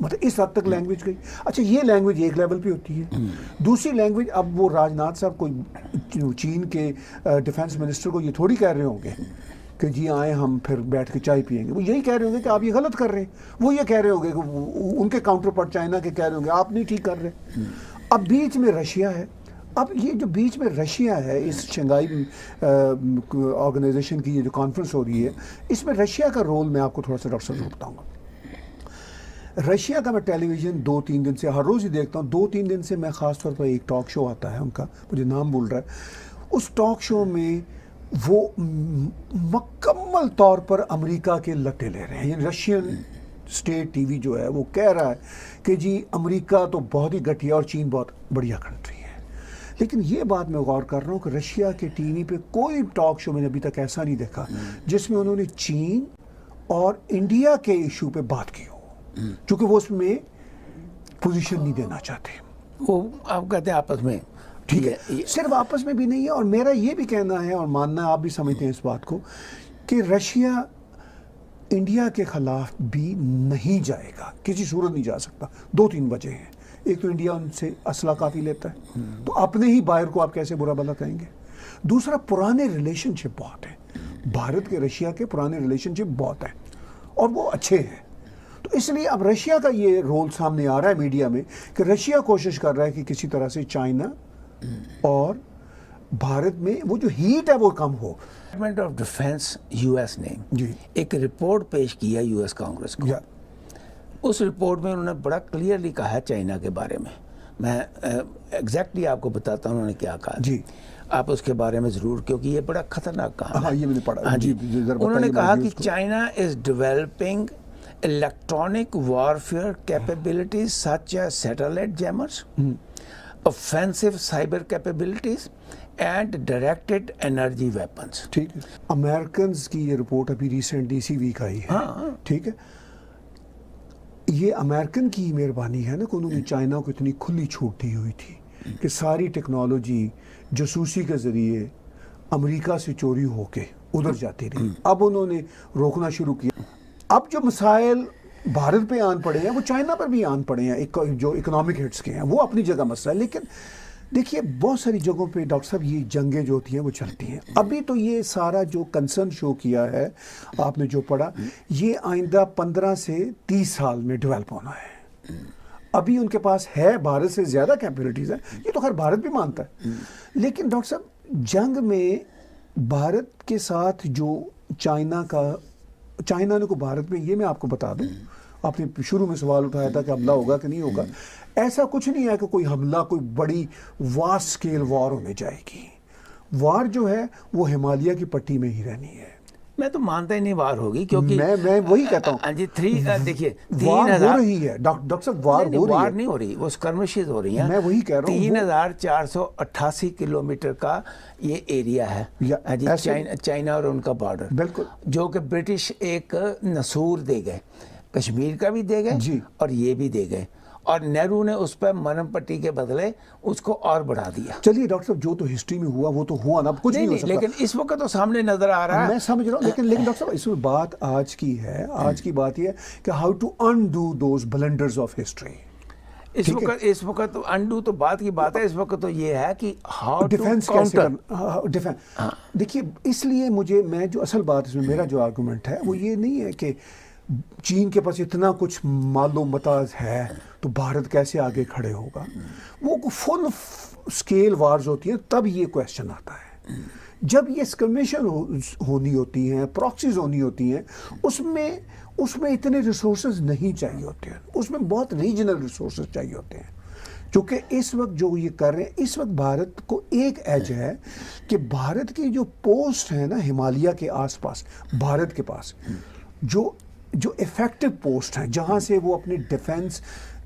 مطلب اس حد تک لینگویج گئی. اچھا یہ لینگویج ایک لیول پہ ہوتی ہے. دوسری لینگویج, اب وہ راجناتھ صاحب کوئی چین کے ڈیفینس منسٹر کو یہ تھوڑی کہہ رہے ہوں گے کہ جی آئیں ہم پھر بیٹھ کے چائے پئیں گے. وہ یہی کہہ رہے ہوں گے کہ آپ یہ غلط کر رہے ہیں. وہ یہ کہہ رہے ہوں گے کہ ان کے کاؤنٹر پارٹ چائنا کے کہہ رہے ہوں گے آپ نہیں ٹھیک کر رہے. اب بیچ میں رشیا ہے. اب یہ جو بیچ میں رشیا ہے, اس شنگھائی آرگنائزیشن کی یہ جو کانفرنس ہو رہی ہے, اس میں رشیا کا رول میں آپ کو تھوڑا سا ڈاکٹر صاحب بتاؤں گا. رشیا کا میں ٹیلی ویژن 2-3 دن سے ہر روز ہی دیکھتا ہوں. 2-3 دن سے میں خاص طور پر ایک ٹاک شو آتا ہے ان کا, مجھے نام بھول رہا ہے. اس ٹاک شو میں وہ مکمل طور پر امریکہ کے لٹے لے رہے ہیں. یعنی رشین اسٹیٹ ٹی وی جو ہے وہ کہہ رہا ہے کہ جی امریکہ تو بہت ہی گھٹیا اور چین بہت بڑھیا کنٹری ہے. لیکن یہ بات میں غور کر رہا ہوں کہ رشیا کے ٹی وی پہ کوئی ٹاک شو میں نے ابھی تک ایسا نہیں دیکھا جس میں انہوں نے چین اور انڈیا کے ایشو پہ بات کی ہو, چونکہ وہ اس میں پوزیشن نہیں دینا چاہتے. وہ آپ کہتے ہیں آپس میں ٹھیک ہے, صرف آپس میں بھی نہیں ہے. اور میرا یہ بھی کہنا ہے اور ماننا ہے, آپ بھی سمجھتے ہیں اس بات کو, کہ رشیا انڈیا کے خلاف بھی نہیں جائے گا, کسی صورت نہیں جا سکتا. 2-3 وجہ ہیں. ایک تو انڈیا ان سے اسلحہ کافی لیتا ہے, تو اپنے ہی باہر کو آپ کیسے برا بھلا کہیں گے. دوسرا, پرانے ریلیشن شپ بہت ہیں. بھارت کے رشیا کے پرانے ریلیشن شپ بہت ہیں اور وہ اچھے ہیں. تو اس لیے اب رشیا کا یہ رول سامنے آ رہا ہے میڈیا میں کہ رشیا کوشش کر رہا ہے کہ کسی طرح سے چائنا اور بھارت میں وہ جو ہیٹ ہے وہ کم ہو. ڈپارٹمنٹ آف ڈیفینس یو ایس نے جی ایک رپورٹ پیش کیا یو ایس کانگریس کو. اس رپورٹ میں انہوں نے بڑا کلیئرلی کہا ہے چائنا کے بارے میں. میں ایگزیکٹلی آپ کو بتاتا ہوں انہوں نے کیا کہا. جی آپ اس کے بارے میں ضرور, کیونکہ یہ بڑا خطرناک کہا. ہاں یہ میں نے پڑھا. ہاں جی, انہوں نے کہا کہ China is developing electronic warfare capabilities such as satellite jammers, offensive cyber capabilities and directed energy weapons. ٹھیک ہے. امریکنز کی یہ رپورٹ ابھی ریسنٹلی اسی ویک آئی ہے. ٹھیک ہے, یہ امریکن کی مہربانی ہے نا کہ انہوں نے چائنا کو اتنی کھلی چھوٹ دی ہوئی تھی کہ ساری ٹیکنالوجی جاسوسی کے ذریعے امریکہ سے چوری ہو کے ادھر جاتی رہی. اب انہوں نے روکنا شروع کیا. اب جو مسائل بھارت پہ آن پڑے ہیں وہ چائنا پر بھی آن پڑے ہیں, جو اکنامک ہٹس کے ہیں وہ اپنی جگہ مسئلہ ہے. لیکن دیکھیے بہت ساری جگہوں پہ ڈاکٹر صاحب یہ جنگیں جو ہوتی ہیں وہ چلتی ہیں. ابھی تو یہ سارا جو کنسرن شو کیا ہے آپ نے جو پڑھا, یہ آئندہ 15 سے 30 سال میں ڈیولپ ہونا ہے. ابھی ان کے پاس ہے بھارت سے زیادہ کیپیبلٹیز ہیں, یہ تو خیر بھارت بھی مانتا ہے. لیکن ڈاکٹر صاحب جنگ میں بھارت کے ساتھ جو چائنا نے کو بھارت میں, یہ میں آپ کو بتا دوں, آپ نے شروع میں سوال اٹھایا تھا کہ حملہ ہوگا کہ نہیں ہوگا. ایسا کچھ نہیں ہے کہ کوئی حملہ, کوئی بڑی واسٹ سکیل وار ہونے جائے گی. وار جو ہے وہ ہمالیہ کی پٹی میں ہی رہنی ہے. میں تو مانتا ہی نہیں وار ہوگی, کیونکہ میں وہی کہتا ہوں. جی دیکھیے وار ہو رہی ہے ڈاکٹر صاحب, وار ہو رہی ہے. وار نہیں ہو رہی, وہ اسکرمشز ہو رہی ہیں. میں وہی کہہ رہا ہوں. 3488 کلومیٹر کا یہ ایریا ہے چائنا اور ان کا بارڈر, بالکل, جو کہ برٹش ایک نصور دے گئے, کشمیر کا بھی دے گئے اور یہ بھی دے گئے, اور نہرو نے اس پہ مرم پٹی کے بدلے اس کو اور بڑھا دیا. چلیے ڈاکٹر صاحب جو تو ہسٹری میں ہوا وہ تو ہوا نا, اب کچھ نہیں ہو سکتا. لیکن اس وقت تو سامنے نظر آ رہا ہے. میں سمجھ رہا ہوں, لیکن ڈاکٹر صاحب اس میں بات آج کی ہے, آج کی بات یہ ہے کہ how to undo those blunders of history. اس وقت انڈو تو بات کی بات ہے, اس وقت تو یہ ہے کہ ہاؤ ڈیفینس کیسے کرنا. دیکھیے اس لیے میں جو اصل بات اس میں میرا جو آرگومنٹ ہے وہ یہ نہیں ہے کہ چین کے پاس اتنا کچھ مال و متاع ہے تو بھارت کیسے آگے کھڑے ہوگا. وہ فل سکیل وارز ہوتی ہیں تب یہ کویسچن آتا ہے. جب یہ اسکرمیشن ہونی ہوتی ہیں, پراکسیز ہونی ہوتی ہیں, اس میں اتنے ریسورسز نہیں چاہیے ہوتے ہیں, اس میں بہت ریجنل ریسورسز چاہیے ہوتے ہیں. چونکہ اس وقت جو یہ کر رہے ہیں, اس وقت بھارت کو ایک ایج ہے کہ بھارت کی جو پوسٹ ہے نا ہمالیہ کے آس پاس, بھارت کے پاس جو ایفیکٹو پوسٹ ہیں جہاں سے وہ اپنے ڈیفینس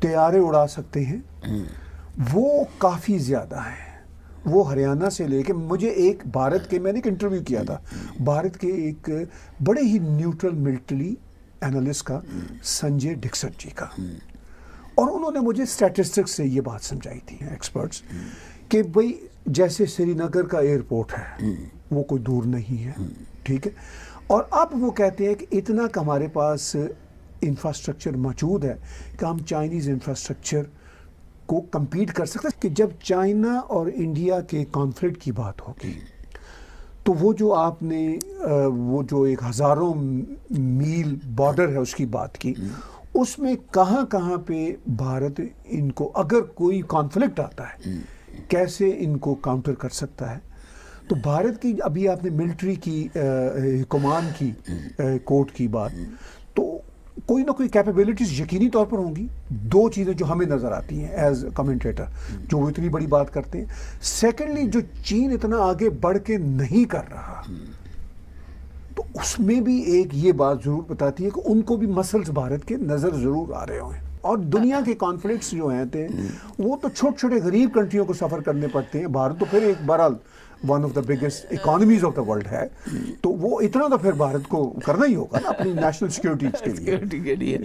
طیارے اڑا سکتے ہیں, وہ کافی زیادہ ہیں. وہ ہریانہ سے لے کے مجھے ایک بھارت کے, میں نے ایک انٹرویو کیا تھا بھارت کے ایک بڑے ہی نیوٹرل ملٹری اینالسٹ کا, سنجے ڈکسٹ جی کا, اور انہوں نے مجھے اسٹیٹسٹکس سے یہ بات سمجھائی تھی ایکسپرٹس کہ بھئی جیسے سری نگر کا ایئرپورٹ ہے وہ کوئی دور نہیں ہے, ٹھیک ہے, اور اب وہ کہتے ہیں کہ اتنا کہ ہمارے پاس انفراسٹرکچر موجود ہے کہ ہم چائنیز انفراسٹرکچر کو کمپیٹ کر سکتے ہیں. کہ جب چائنا اور انڈیا کے کانفلکٹ کی بات ہوگی تو وہ جو آپ نے وہ جو ایک ہزاروں میل بارڈر ہے اس کی بات کی, اس میں کہاں کہاں پہ بھارت ان کو اگر کوئی کانفلکٹ آتا ہے کیسے ان کو کاؤنٹر کر سکتا ہے. تو بھارت کی ابھی آپ نے ملٹری کی کمان کی کوٹ کی بات, تو کوئی نہ کوئی کیپیبلٹیز یقینی طور پر ہوں گی. دو چیزیں جو ہمیں نظر آتی ہیں ایز کمنٹیٹر, جو وہ اتنی بڑی بات کرتے ہیں. سیکنڈلی جو چین اتنا آگے بڑھ کے نہیں کر رہا, تو اس میں بھی ایک یہ بات ضرور بتاتی ہے کہ ان کو بھی مسلز بھارت کے نظر ضرور آ رہے ہیں. اور دنیا کے کانفلکٹس جو ہیں وہ تو چھوٹے چھوٹے غریب کنٹریوں کو سفر کرنے پڑتے ہیں. بھارت تو پھر ایک بہرحال one of the biggest economies of the world ہے, تو وہ اتنا تو پھر بھارت کو کرنا ہی ہوگا نا اپنی نیشنل سیکورٹی کے لیے.